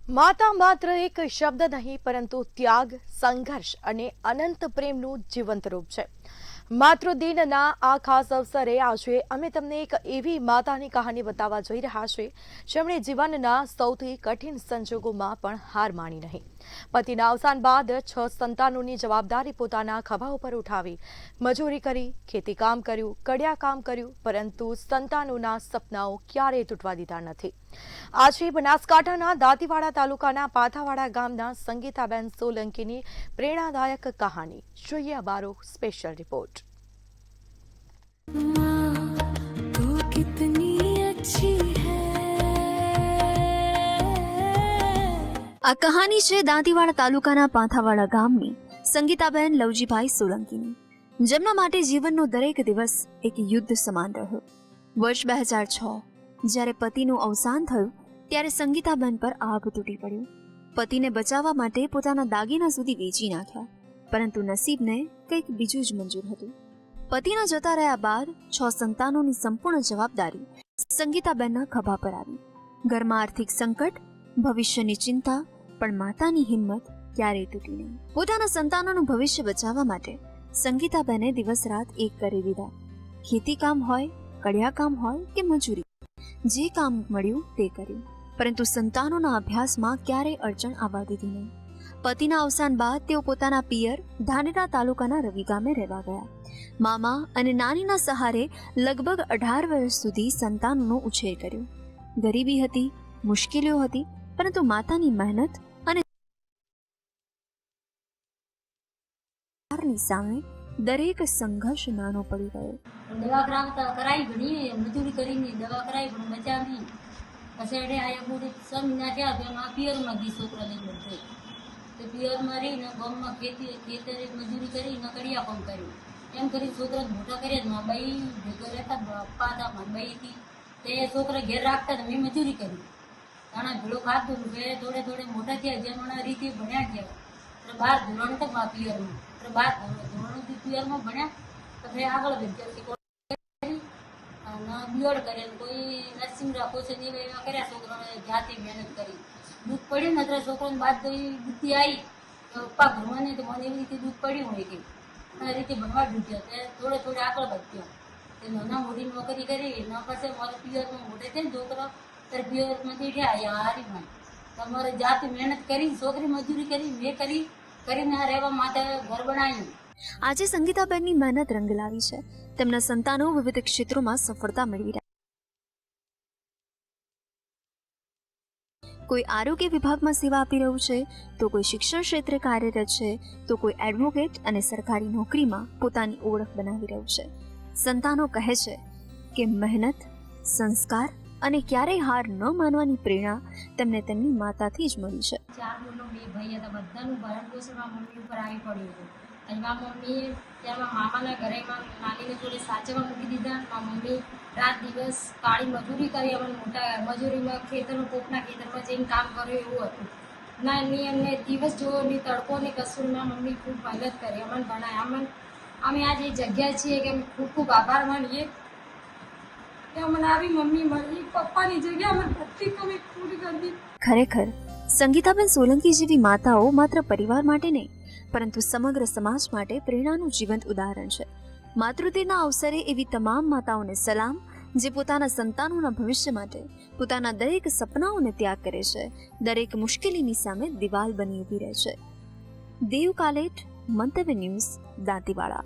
માતા માત્ર એક શબ્દ નહીં પરંતુ ત્યાગ, સંઘર્ષ અને અનંત પ્રેમનું જીવંત રૂપ છે. માતૃદિનના આ ખાસ અવસરે આજે અમે તમને એક એવી માતાની કહાની બતાવવા જઈ રહ્યા છીએ જેમણે જીવનના સૌથી કઠિન સંજોગોમાં પણ હાર માની નહીં. પતિના અવસાન બાદ 6 સંતાનોની જવાબદારી પોતાના ખભા ઉપર ઉઠાવી મજૂરી કરી, ખેતીકામ કર્યું, કડિયા કામ કર્યું, પરંતુ સંતાનોના સપનાઓ ક્યારેય તૂટવા દીધા નથી. આજે બનાસકાંઠાના દાંતીવાડા તાલુકાના પાથાવાડા ગામના સંગીતાબેન સોલંકીની પ્રેરણાદાયક કહાની જોઈએ. અમારો સ્પેશિયલ રિપોર્ટ. આ કહાની છે દાંતીવાડા તાલુકાના પાથાવાડા ગામની સંગીતાબેન લવજીભાઈ સોલંકીની, જેમના માટે જીવનનો દરેક દિવસ એક યુદ્ધ સમાન રહ્યો. વર્ષ 2006 જ્યારે પતિનું અવસાન થયું ત્યારે સંગીતાબેન પર આગ તૂટી પડ્યું. પતિને બચાવવા માટે પોતાના દાગીના સુધી વેચી નાખ્યા, પરંતુ નસીબને કંઈક બીજું જ મંજૂર હતું. પતિના જતા રહ્યા બાદ 6 સંતાનોની સંપૂર્ણ જવાબદારી સંગીતાબેનના ખભા પર આવી. ઘરમાં આર્થિક સંકટ, ભવિષ્યની ચિંતા, પણ માતાની હિંમત ક્યારેય તૂટી નહીં. પોતાના સંતાનોનું ભવિષ્ય બચાવવા માટે સંગીતાબેને દિવસ રાત એક કરી દીધા. ખેતી કામ હોય, કડિયા કામ હોય કે મજૂરી, જે કામ મળ્યું તે કર્યું, પરંતુ સંતાનોના અભ્યાસમાં ક્યારેય અડચણ આવવા દીધી નહીં. પતિના અવસાન બાદ તેઓ પોતાના પિયર ધાનેરા તાલુકાના રવિ ગામે રહેવા ગયા. મામા અને નાનીના સહારે લગભગ 18 વર્ષ સુધી સંતાનોનો ઉછેર કર્યો. ગરીબી હતી, મુશ્કેલીઓ હતી, પરંતુ માતાની મહેનત અને સામે દરેક સંઘર્ષ નાનો પડી ગયો. દવા કરાવી ઘણી મજૂરી કરીને દવા કરાવી પણ બચા નહીં. પછી એટલે આયા પૂરી સમજ્યા થયા તો એમાં પિયરમાં ગઈ છોકરા લઈ ગઈ. તો પિયરમાં રહીને ગામમાં ખેતરે મજૂરી કરીને કડિયા કામ કર્યું. એમ કરી છોકરા મોટા કર્યા. માં બાઈ ભેગો રહેતા, પપ્પા હતા, માં બાઈ હતી, તે છોકરા ઘેર રાખતા મેં મજૂરી કરી. તાણા ભેળો ખાતું થોડે થોડે મોટા થયા. જેમ રીતે ભણ્યા ગયા એટલે 12 ધોરણ તો પિયરમાં, એટલે 12 ધોરણ પિયરમાં ભણ્યા. પછી આગળ વિદ્યાર્થી બીએડ કરે, કોઈ નર્સિંગ રાખો છે ને એવા કર્યા. છોકરાઓને જાતે મહેનત કરી. દૂધ પડ્યું ને અત્યારે છોકરાને બાદ તો બુદ્ધિ આવી પપ્પા ભણવા નહીં, તો મને એવી રીતે દૂધ પડ્યું હોય કે આ રીતે ભણવા ડૂટ્યા. ત્યારે થોડે થોડે આગળ વધ્યા. તે નાના મોટી નોકરી કરી. એના પાસે મારા પિયરમાં મોટે છે ને છોકરા, ત્યારે પિયરમાંથી થયા હારીમાં. તમારે જાતે મહેનત કરી, છોકરી મજૂરી કરી, મેં કરીને આ રહેવા માટે ઘર બનાવ્યું. આજે સંગીતાબેનની મહેનત રંગ લાવી છે. તેમના સંતાનો વિવિધ ક્ષેત્રોમાં સફળતા મેળવી રહ્યા. કોઈ આરોગ્ય વિભાગમાં સેવા આપી રહ્યું છે, તો કોઈ શિક્ષણ ક્ષેત્રે કાર્યરત છે, તો કોઈ એડવોકેટ અને સરકારી નોકરીમાં પોતાની ઓળખ બનાવી રહ્યું છે. સંતાનો કહે છે કે મહેનત, સંસ્કાર અને ક્યારેય હાર ન માનવાની પ્રેરણા તેમને તેમની માતાથી જ મળી છે. 4 બે ભાઈ હતા. બધાનું ભરણ પોષણ મમ્મી ઉપર આવી પડ્યું હતું. એમાં મમ્મીએ ત્યારમાં મામાના ઘરે નાનીને જોડે સાચવવા મૂકી દીધા. મમ્મી રાત દિવસ કાળી મજૂરી કરી. અમને મોટા મજૂરીમાં ખેતરમાં કોકના ખેતરમાં જઈને કામ કર્યું એવું હતું. નાની અમને દિવસ જોવો ને તડકો ને કસૂરમાં મમ્મી ખૂબ મહેનત કરી, અમને ભણાય. અમે આજે જગ્યાએ છીએ કે ખૂબ ખૂબ આભાર માનીએ કે અમને આવી મમ્મી મળી. પપ્પાની જગ્યા અમને બધી કમી પૂરી કરી દીધી. ખરેખર સંગીતાબેન સોલંકી જેવી માતાઓ માત્ર પરિવાર માટે નહીં, પરંતુ સમગ્ર સમાજ માટે પ્રેરણાનું જીવંત ઉદાહરણ છે. માતૃદિનના અવસરે એવી તમામ માતાઓને સલામ, જે પોતાના સંતાનોના ભવિષ્ય માટે પોતાના દરેક સપનાઓને ત્યાગ કરે છે, દરેક મુશ્કેલીની સામે દિવાલ બની ઊભી રહે છે. દેવ કાલેટ, મંતવ્ય ન્યૂઝ, દાંતીવાડા.